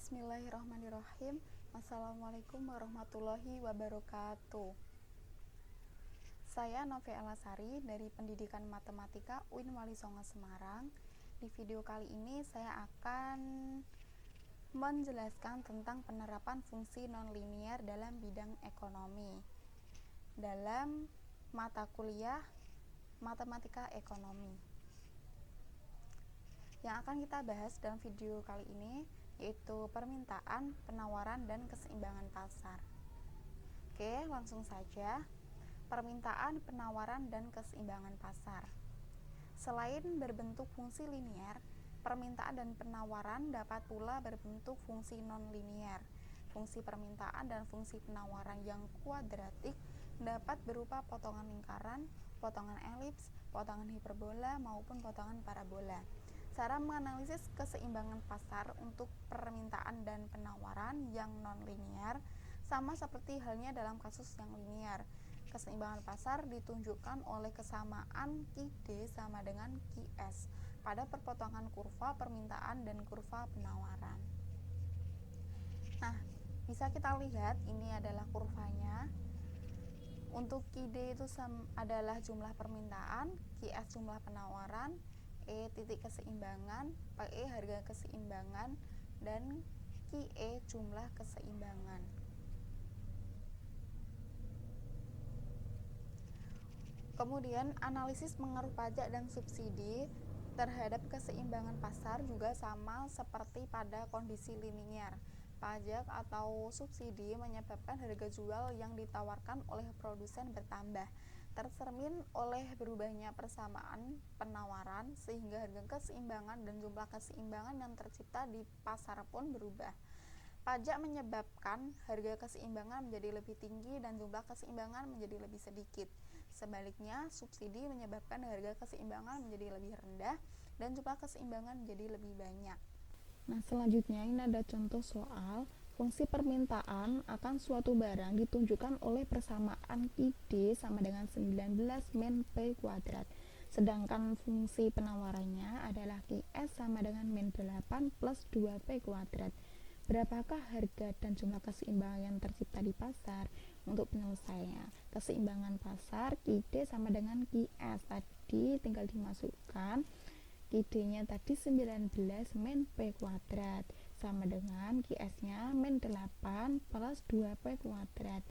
Bismillahirrahmanirrahim. Assalamualaikum warahmatullahi wabarakatuh. Saya Novia Sari dari Pendidikan Matematika UIN Wali Songo Semarang. Di video kali ini saya akan menjelaskan tentang penerapan fungsi nonlinier dalam bidang ekonomi dalam mata kuliah Matematika Ekonomi. Yang akan kita bahas dalam video kali ini yaitu permintaan, penawaran, dan keseimbangan pasar. Oke, langsung saja. Permintaan, penawaran, dan keseimbangan pasar. Selain berbentuk fungsi linier, permintaan dan penawaran dapat pula berbentuk fungsi nonlinier. Fungsi permintaan dan fungsi penawaran yang kuadratik dapat berupa potongan lingkaran, potongan elips, potongan hiperbola, maupun potongan parabola. Cara menganalisis keseimbangan pasar untuk permintaan dan penawaran yang non-linier sama seperti halnya dalam kasus yang linier. Keseimbangan pasar ditunjukkan oleh kesamaan QD sama dengan QS pada perpotongan kurva permintaan dan kurva penawaran. Nah, bisa kita lihat ini adalah kurvanya. Untuk QD itu adalah jumlah permintaan, QS jumlah penawaran, E titik keseimbangan, PE harga keseimbangan, dan QE jumlah keseimbangan. Kemudian analisis pengaruh pajak dan subsidi terhadap keseimbangan pasar juga sama seperti pada kondisi linier. Pajak atau subsidi menyebabkan harga jual yang ditawarkan oleh produsen bertambah, tercermin oleh berubahnya persamaan penawaran sehingga harga keseimbangan dan jumlah keseimbangan yang tercipta di pasar pun berubah. Pajak menyebabkan harga keseimbangan menjadi lebih tinggi dan jumlah keseimbangan menjadi lebih sedikit. Sebaliknya, subsidi menyebabkan harga keseimbangan menjadi lebih rendah dan jumlah keseimbangan menjadi lebih banyak. Nah, selanjutnya ini ada contoh soal fungsi permintaan akan suatu barang ditunjukkan oleh persamaan QD sama dengan 19 min P kuadrat. Sedangkan fungsi penawarannya adalah QS sama dengan min 8 plus 2P kuadrat. Berapakah harga dan jumlah keseimbangan yang tercipta di pasar? Untuk penyelesaiannya, keseimbangan pasar QD sama dengan QS. Tadi tinggal dimasukkan QD-nya tadi 19 min P kuadrat sama dengan QS-nya min 8 plus 2P kuadrat.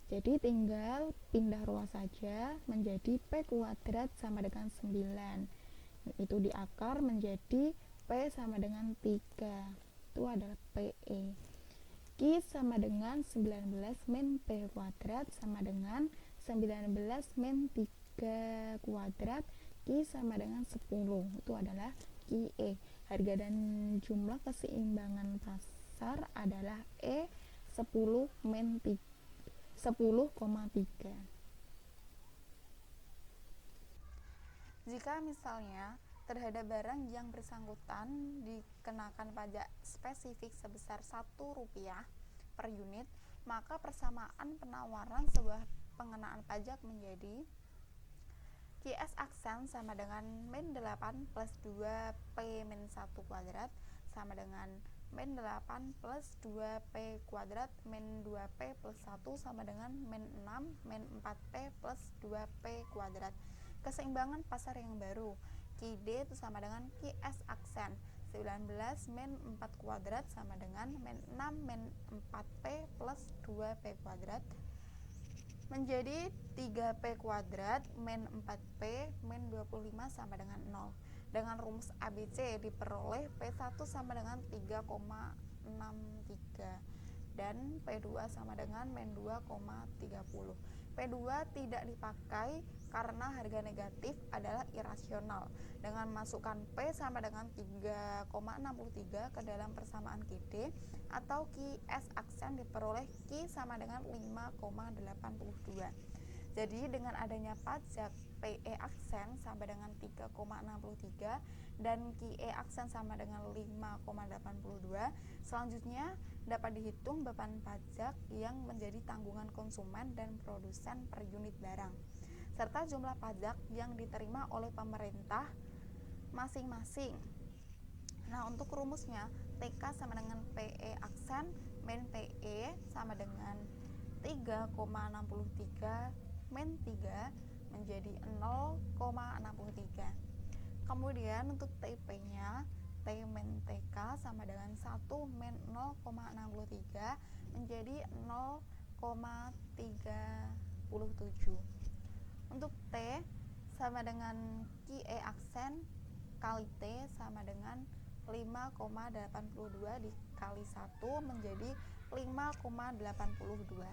Jadi tinggal pindah ruas saja menjadi P kuadrat sama dengan 9. Itu diakar menjadi P sama dengan 3. Itu adalah PE. Q sama dengan 19 min P kuadrat sama dengan 19 min 3 kuadrat. Q sama dengan 10. Itu adalah QE. Harga dan jumlah keseimbangan pasar adalah E 10 min 10,3. Jika misalnya terhadap barang yang bersangkutan dikenakan pajak spesifik sebesar Rp1 per unit, maka persamaan penawaran sebuah pengenaan pajak menjadi QS aksen sama dengan min 8 plus 2P min 1 kuadrat sama dengan min 8 plus 2P kuadrat min 2P plus 1 sama dengan min 6 min 4P plus 2P kuadrat. Keseimbangan pasar yang baru QD itu sama dengan QS aksen 19 min 4 kuadrat sama dengan min 6 min 4P plus 2P kuadrat menjadi 3P kuadrat min 4P min 25 sama dengan 0. Dengan rumus ABC diperoleh P1 sama dengan 3,63 dan P2 sama dengan min 2,30. P2 tidak dipakai karena harga negatif adalah irasional. Dengan masukkan P sama dengan 3,63 ke dalam persamaan QD atau QS aksen diperoleh Q sama dengan 5,82. Jadi dengan adanya pajak PE aksen sama dengan 3,63 dan QE aksen sama dengan 5,82, selanjutnya dapat dihitung beban pajak yang menjadi tanggungan konsumen dan produsen per unit barang, serta jumlah pajak yang diterima oleh pemerintah masing-masing. Nah, untuk rumusnya, TK sama dengan PE aksen min PE sama dengan 3,63 min 3 menjadi 0,63. Kemudian untuk TP-nya, T min TK sama dengan 1 min 0,63 menjadi 0,37. Untuk T sama dengan QE aksen kali T sama dengan 5,82 dikali 1 menjadi 5,82.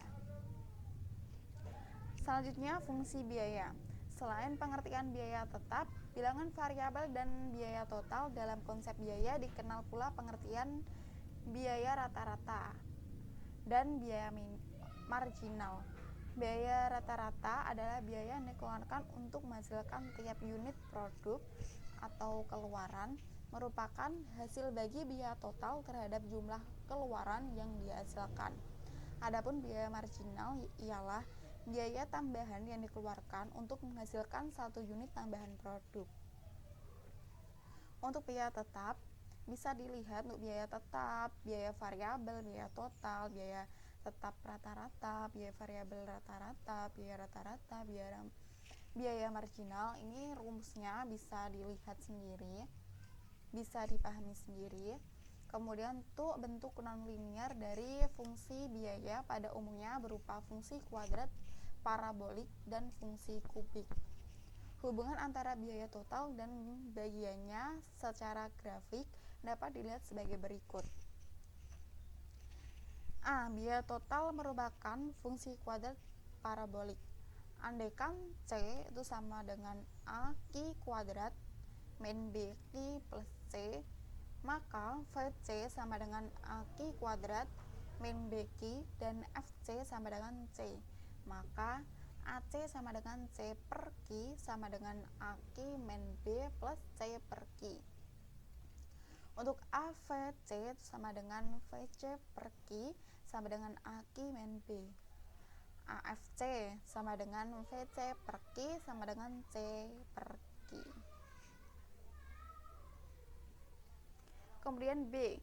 Selanjutnya, fungsi biaya. Selain pengertian biaya tetap, bilangan variabel dan biaya total, dalam konsep biaya dikenal pula pengertian biaya rata-rata dan biaya marginal. Biaya rata-rata adalah biaya yang dikeluarkan untuk menghasilkan tiap unit produk atau keluaran, merupakan hasil bagi biaya total terhadap jumlah keluaran yang dihasilkan. Adapun biaya marginal ialah biaya tambahan yang dikeluarkan untuk menghasilkan satu unit tambahan produk. Untuk biaya tetap bisa dilihat untuk biaya tetap, biaya variabel, biaya total, biaya tetap rata-rata, biaya variabel rata-rata, biaya rata-rata, biaya marginal. Ini rumusnya bisa dilihat sendiri, bisa dipahami sendiri. Kemudian untuk bentuk nonlinier dari fungsi biaya pada umumnya berupa fungsi kuadrat, parabolik, dan fungsi kubik. Hubungan antara biaya total dan bagiannya secara grafik dapat dilihat sebagai berikut. A. Biaya total merupakan fungsi kuadrat parabolik. Andaikan C itu sama dengan A Q kuadrat min B Q plus C, maka VC sama dengan AQ kuadrat min BQ dan FC sama dengan C. Maka AC sama dengan C per Q sama dengan AQ min B plus C per Q. Untuk AVC sama dengan VC per Q sama dengan AQ min B. AFC sama dengan VC per Q sama dengan C per Q. Kemudian B,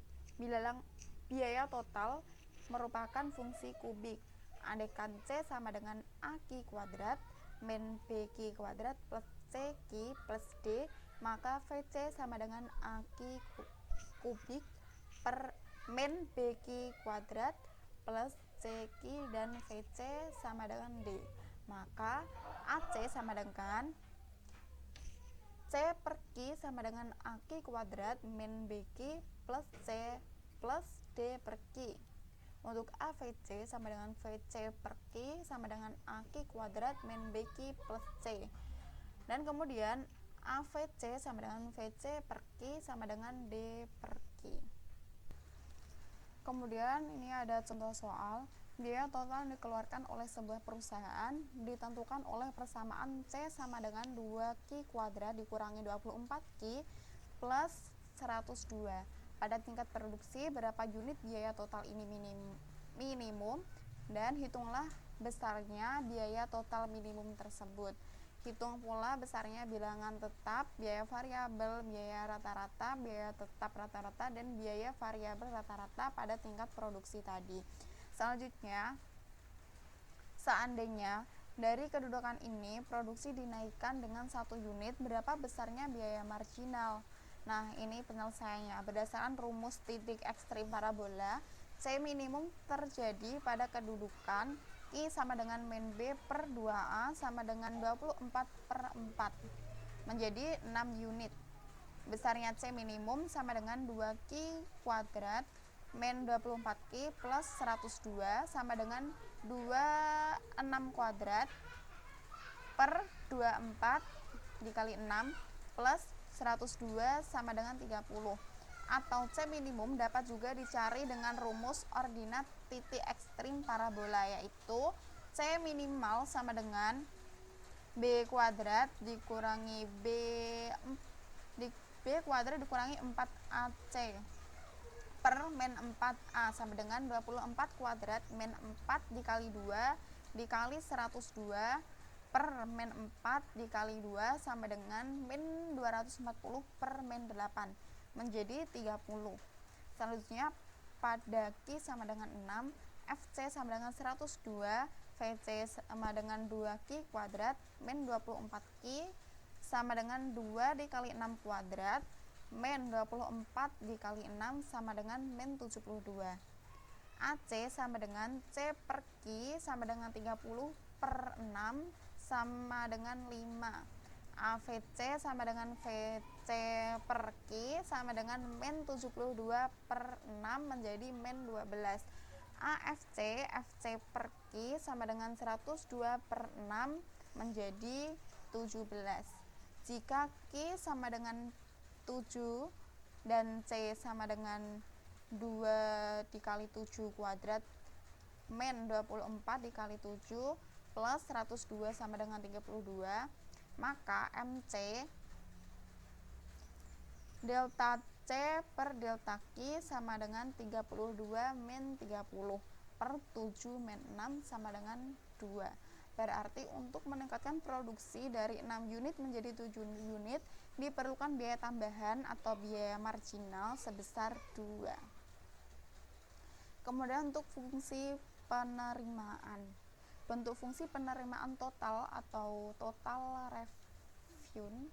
biaya total merupakan fungsi kubik. Andaikan C sama dengan AQ kuadrat min BQ kuadrat plus CQ plus D, maka VC sama dengan AQ kubik per min BQ kuadrat plus CQ dan VC sama dengan D. Maka AC sama dengan C per Q sama dengan AQ kuadrat min BQ plus C plus D per Q. Untuk AVC sama dengan VC per Q sama dengan AQ kuadrat min BQ plus C. Dan kemudian AVC sama dengan VC per Q sama dengan D per Q. Kemudian ini ada contoh soal. Biaya total yang dikeluarkan oleh sebuah perusahaan ditentukan oleh persamaan C sama dengan 2Q kuadrat dikurangi 24Q plus 102. Pada tingkat produksi, berapa unit biaya total ini minimum, dan hitunglah besarnya biaya total minimum tersebut. Hitung pula besarnya bilangan tetap, biaya variabel, biaya rata-rata, biaya tetap rata-rata, dan biaya variabel rata-rata pada tingkat produksi tadi. Selanjutnya, seandainya dari kedudukan ini produksi dinaikkan dengan 1 unit, berapa besarnya biaya marginal? Nah, ini penyelesaiannya. Berdasarkan rumus titik ekstrim parabola, C minimum terjadi pada kedudukan I sama dengan min B per 2A sama dengan 24 per 4 menjadi 6 unit. Besarnya C minimum sama dengan 2Q kuadrat min 24Q plus 102 sama dengan 26 kuadrat per 24 dikali 6 plus 102 sama dengan 30. Atau C minimum dapat juga dicari dengan rumus ordinat titik ekstrim parabola, yaitu C minimal sama dengan B kuadrat dikurangi B kuadrat dikurangi 4AC per min 4A sama dengan 24 kuadrat min 4 dikali 2 dikali 102 per min 4 dikali 2 sama dengan min 240 per min 8. menjadi 30. Selanjutnya pada Q sama dengan 6, FC sama dengan 102, VC sama dengan 2Q kuadrat min 24Q sama dengan 2 dikali 6 kuadrat min 24 dikali 6 sama dengan min 72. AC sama dengan C per Q sama dengan 30 per 6 sama dengan 5. AVC sama dengan VC per Q sama dengan min 72 per 6 menjadi min 12. AFC FC per Q sama dengan 102 per 6 menjadi 17. Jika Q sama dengan 7 dan C sama dengan 2 dikali 7 kuadrat min 24 dikali 7 plus 102 sama dengan 32, maka MC delta C per delta Q sama dengan 32 min 30 per 7 min 6 sama dengan 2. Berarti untuk meningkatkan produksi dari 6 unit menjadi 7 unit diperlukan biaya tambahan atau biaya marginal sebesar 2. Kemudian untuk fungsi penerimaan. Bentuk fungsi penerimaan total atau total revenue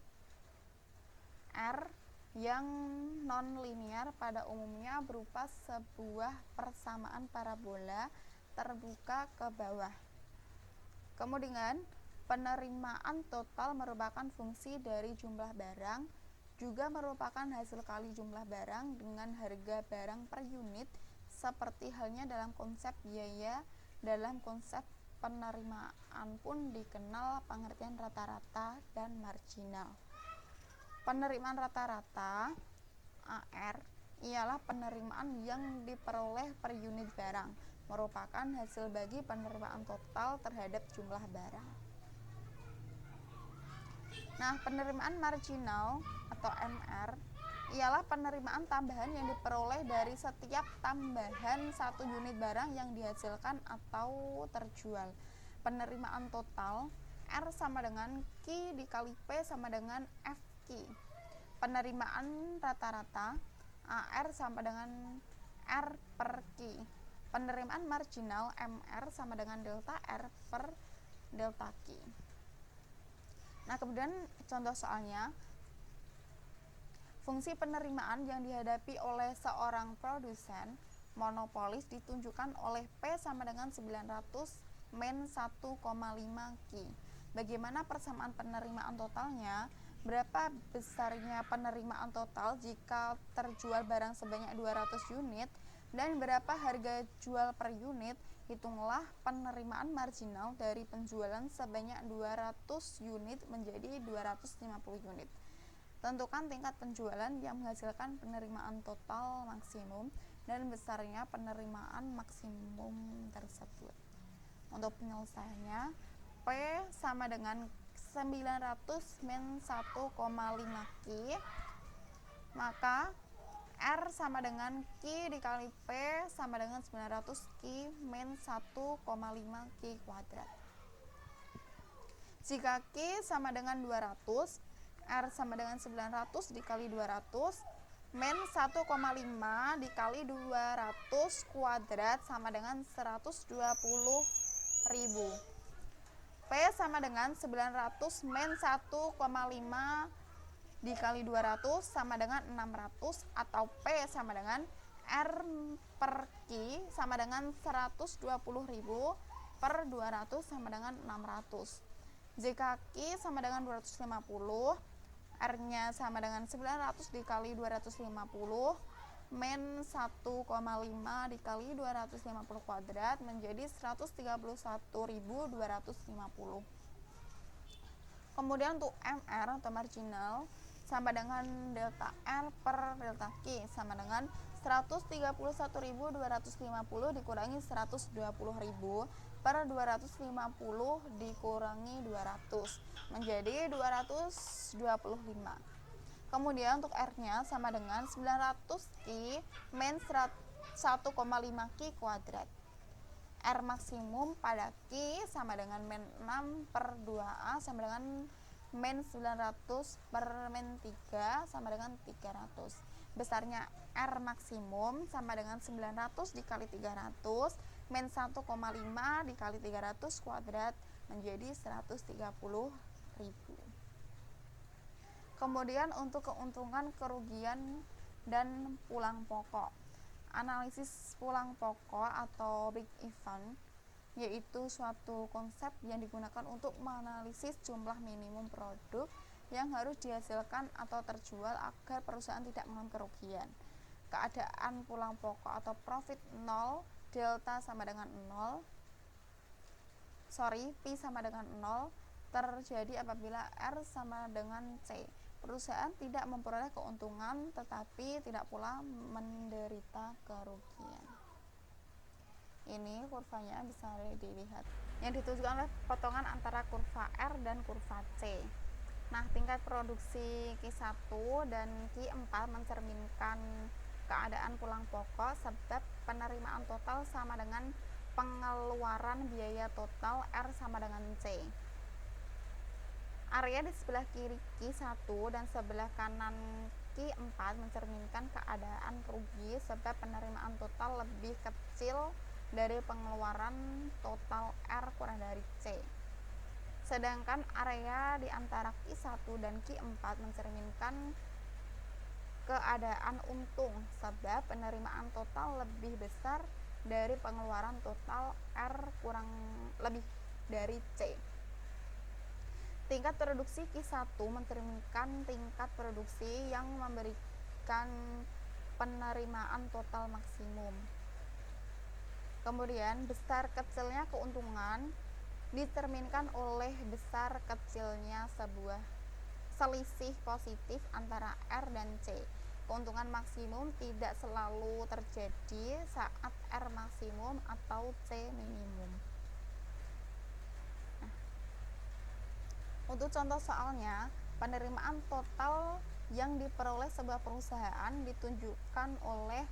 R yang non-linear pada umumnya berupa sebuah persamaan parabola terbuka ke bawah. Kemudian penerimaan total merupakan fungsi dari jumlah barang, juga merupakan hasil kali jumlah barang dengan harga barang per unit, seperti halnya dalam konsep biaya. Dalam konsep penerimaan pun dikenal pengertian rata-rata dan marginal. Penerimaan rata-rata AR ialah penerimaan yang diperoleh per unit barang, merupakan hasil bagi penerimaan total terhadap jumlah barang. Nah, penerimaan marginal atau MR ialah penerimaan tambahan yang diperoleh dari setiap tambahan 1 unit barang yang dihasilkan atau terjual. Penerimaan total R sama dengan Q dikali P sama dengan FQ. Penerimaan rata-rata AR sama dengan R per Q. Penerimaan marginal MR sama dengan delta R per delta Q. Nah, kemudian contoh soalnya, fungsi penerimaan yang dihadapi oleh seorang produsen monopolis ditunjukkan oleh P sama dengan 900 min 1,5 Q. Bagaimana persamaan penerimaan totalnya? Berapa besarnya penerimaan total jika terjual barang sebanyak 200 unit dan berapa harga jual per unit? Hitunglah penerimaan marginal dari penjualan sebanyak 200 unit menjadi 250 unit. Tentukan tingkat penjualan yang menghasilkan penerimaan total maksimum dan besarnya penerimaan maksimum tersebut. Untuk penyelesaiannya, P sama dengan 900 min 1,5 Q, maka R sama dengan Q dikali P sama dengan 900 Q min 1,5 Q kuadrat. Jika Q sama dengan 200, R sama dengan 900 dikali 200 min 1,5 dikali 200 kuadrat sama dengan 120.000. P sama dengan 900 min 1,5 dikali 200 sama dengan 600, atau P sama dengan R per Q sama dengan 120.000 per 200 sama dengan 600. Jika Q sama dengan 250, R-nya sama dengan 900 dikali 250 min 1,5 dikali 250 kuadrat menjadi 131.250. Kemudian untuk MR atau marginal sama dengan delta R per delta Q sama dengan 131.250 dikurangi 120.000 per 250 dikurangi 200 menjadi 225. Kemudian untuk R-nya sama dengan 900 Q min 1,5 Q kuadrat. R maksimum pada Q sama dengan min 6 per 2A sama dengan min 900 per min 3 sama dengan 300. Besarnya R maksimum sama dengan 900 dikali 300 min 1,5 dikali 300 kuadrat menjadi 130.000. Kemudian untuk keuntungan, kerugian, dan pulang pokok. Analisis pulang pokok atau break even yaitu suatu konsep yang digunakan untuk menganalisis jumlah minimum produk yang harus dihasilkan atau terjual agar perusahaan tidak mengalami kerugian. Keadaan pulang pokok atau profit 0, delta sama dengan 0, Pi sama dengan 0 terjadi apabila R sama dengan C. Perusahaan tidak memperoleh keuntungan tetapi tidak pula menderita kerugian. Ini kurvanya bisa dilihat yang ditunjukkan oleh potongan antara kurva R dan kurva C. Nah, tingkat produksi Q1 dan Q4 mencerminkan keadaan pulang pokok sebab penerimaan total sama dengan pengeluaran biaya total R sama dengan C. Area di sebelah kiri Q1 dan sebelah kanan Q4 mencerminkan keadaan rugi sebab penerimaan total lebih kecil dari pengeluaran total R kurang dari C. Sedangkan area di antara Q1 dan Q4 mencerminkan keadaan untung sebab penerimaan total lebih besar dari pengeluaran total R kurang lebih dari C. Tingkat produksi Q1 mencerminkan tingkat produksi yang memberikan penerimaan total maksimum. Kemudian besar kecilnya keuntungan dicerminkan oleh besar kecilnya sebuah selisih positif antara R dan C. Keuntungan maksimum tidak selalu terjadi saat R maksimum atau C minimum. Untuk contoh soalnya, penerimaan total yang diperoleh sebuah perusahaan ditunjukkan oleh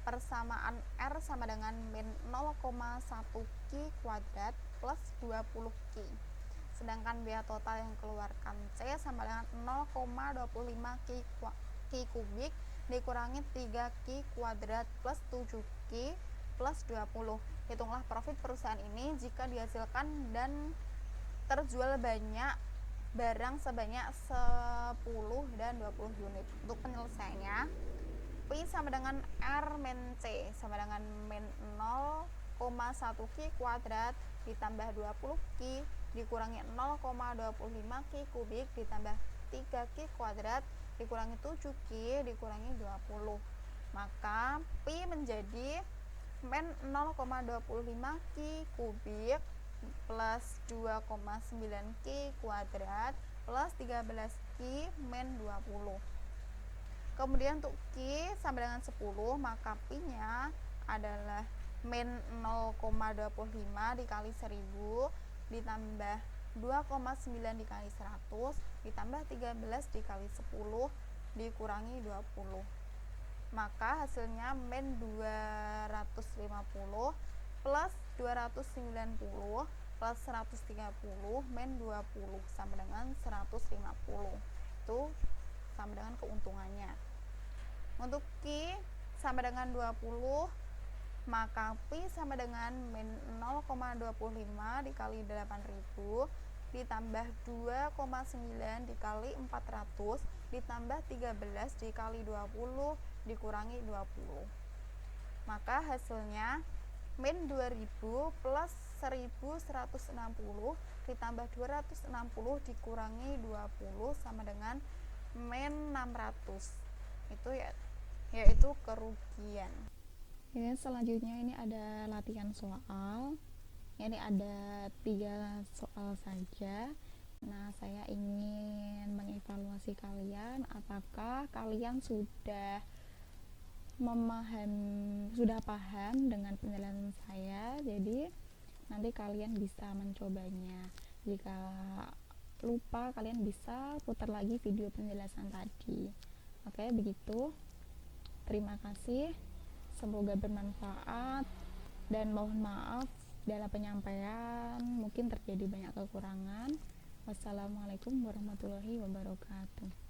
persamaan R sama dengan min 0,1 Q kuadrat plus 20 Q. Sedangkan biaya total yang dikeluarkan C sama dengan 0,25 Q kubik dikurangi 3 Q kuadrat plus 7 Q plus 20. Hitunglah profit perusahaan ini jika dihasilkan dan terjual banyak barang sebanyak 10 dan 20 unit. Untuk penyelesaiannya, Pi sama dengan R min C sama dengan min 0,1 Q kuadrat ditambah 20 Q dikurangi 0,25 Q kubik ditambah 3 Q kuadrat dikurangi 7 Q dikurangi 20. Maka Pi menjadi min 0,25 Q kubik plus 2,9 Q kuadrat plus 13 Q min 20. Kemudian untuk Q sama dengan 10, maka Pi-nya adalah min 0,25 dikali 1000 ditambah 2,9 dikali 100 ditambah 13 dikali 10 dikurangi 20. Maka hasilnya min 250 plus 290 plus 130 min 20 sama dengan 150. Itu sama dengan keuntungannya. Untuk Q sama dengan 20, maka Pi sama dengan min 0,25 dikali 8000 ditambah 2,9 dikali 400 ditambah 13 dikali 20 dikurangi 20. Maka hasilnya min 2000 plus 1160 ditambah 260 dikurangi 20 sama dengan min 600. Itu yaitu kerugian. Ini selanjutnya ini ada latihan soal. Ini ada 3 soal saja. Nah, saya ingin mengevaluasi kalian apakah kalian sudah paham dengan penjelasan saya. Jadi nanti kalian bisa mencobanya. Jika lupa, kalian bisa putar lagi video penjelasan tadi. Oke, begitu. Terima kasih. Semoga bermanfaat dan mohon maaf dalam penyampaian mungkin terjadi banyak kekurangan. Wassalamualaikum warahmatullahi wabarakatuh.